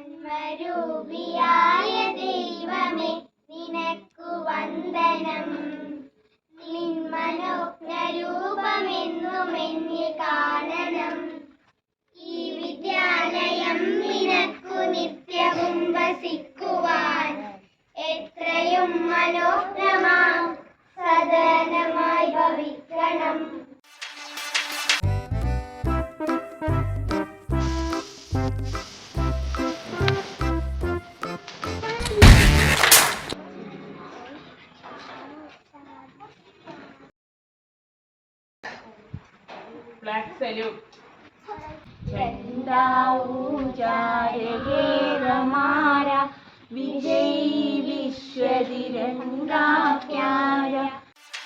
ജന്മരൂപിയായ ദൈവമേ നിനക്കു വന്ദനം. നിൻ മനോജ്ഞരൂപമെന്നും എന്നിൽ കാണണം. ഈ വിദ്യാലയം നിനക്കു നിത്യവും വസിക്കുവാൻ എത്രയും മനോജ്ഞമാം സദനമായി ഭവിക്കണം. Flag salute. झंडा ऊंचा रहेगा हमारा, विजयी विश्व तिरंगा प्यारा.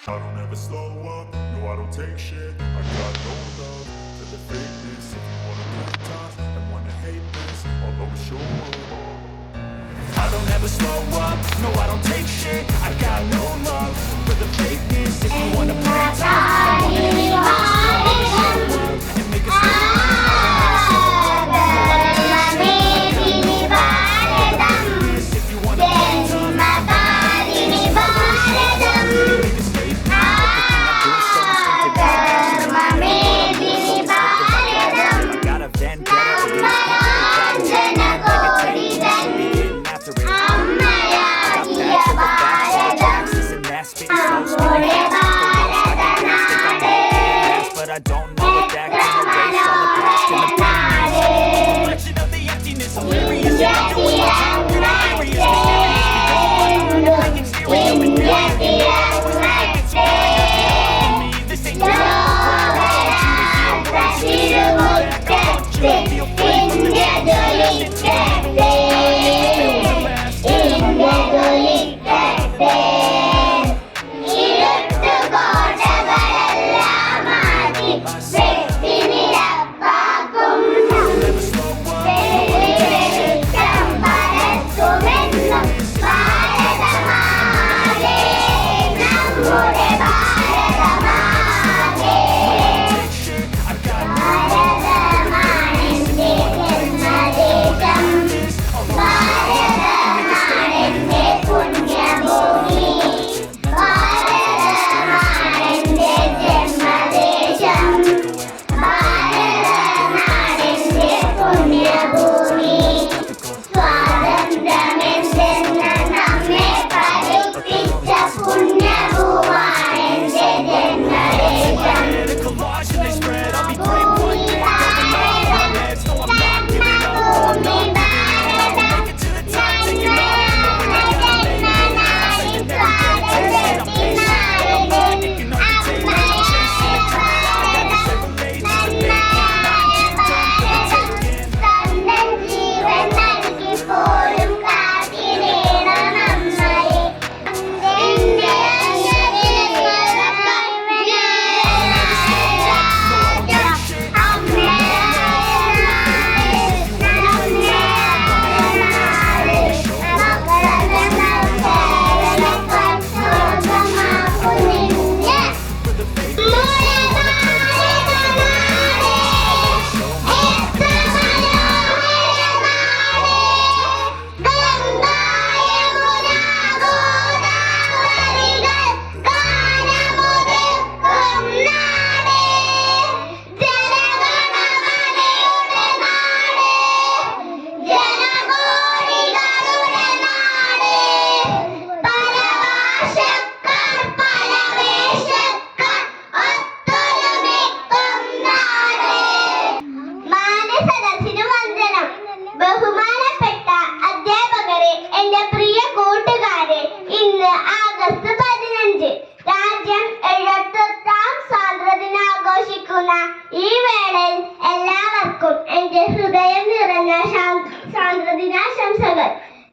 I don't ever slow up, no I don't take shit. I got no love for the fakeness. If you wanna play tough and wanna hate this, I'll always show up. I don't ever slow up, no I don't take shit. I got no love for the fakeness. If you wanna play tough and wanna hate this, I'll always show up and make a statement. But I don't know if that can erase all the past and the pain. Reflection of the emptiness, hilarious. You're not doing my job, you're hilarious. Mysterious, because I'm like an exterior with me. This ain't just a world. I want you to hear words. You feel back, I want you to feel free from the truth.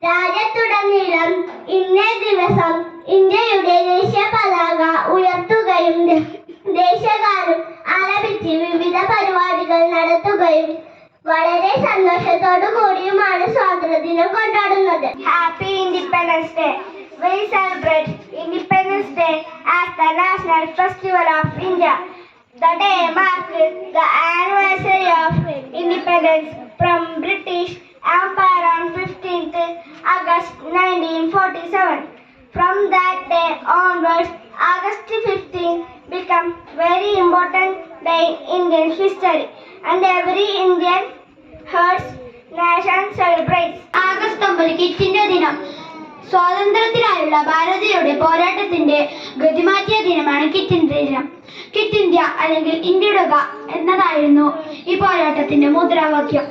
രാജ്യത്തുടനീളം ഇന്നേ ദിവസം ഇന്ത്യയുടെ ദേശീയ പതാക ഉയർത്തുകയും ദേശീയഗാനം ആലപിച്ച് വിവിധ പരിപാടികൾ നടത്തുകയും വളരെ സന്തോഷത്തോടു കൂടിയുമാണ് സ്വാതന്ത്ര്യദിനം കൊണ്ടാടുന്നത്. Happy independence day. We celebrate Independence Day as the national festival of India. The day marks the anniversary of independence from British Empire on August 1947. From that day onwards, August 15 became very important day in Indian history, and every Indian hearts nation celebrates. August 9 quit India ദിനം. സ്വാതന്ത്ര്യത്തിനായുള്ള ഭാരതീയരുടെ പോരാട്ടത്തിന്റെ ഗതിമാറ്റിയ ദിനമാണ് quit India ദിനം. Quit India അല്ലെങ്കിൽ ഇന്ത്യയുടെ എന്നതായിരുന്നു ഈ പോരാട്ടത്തിന്റെ മുദ്രാവാക്യം.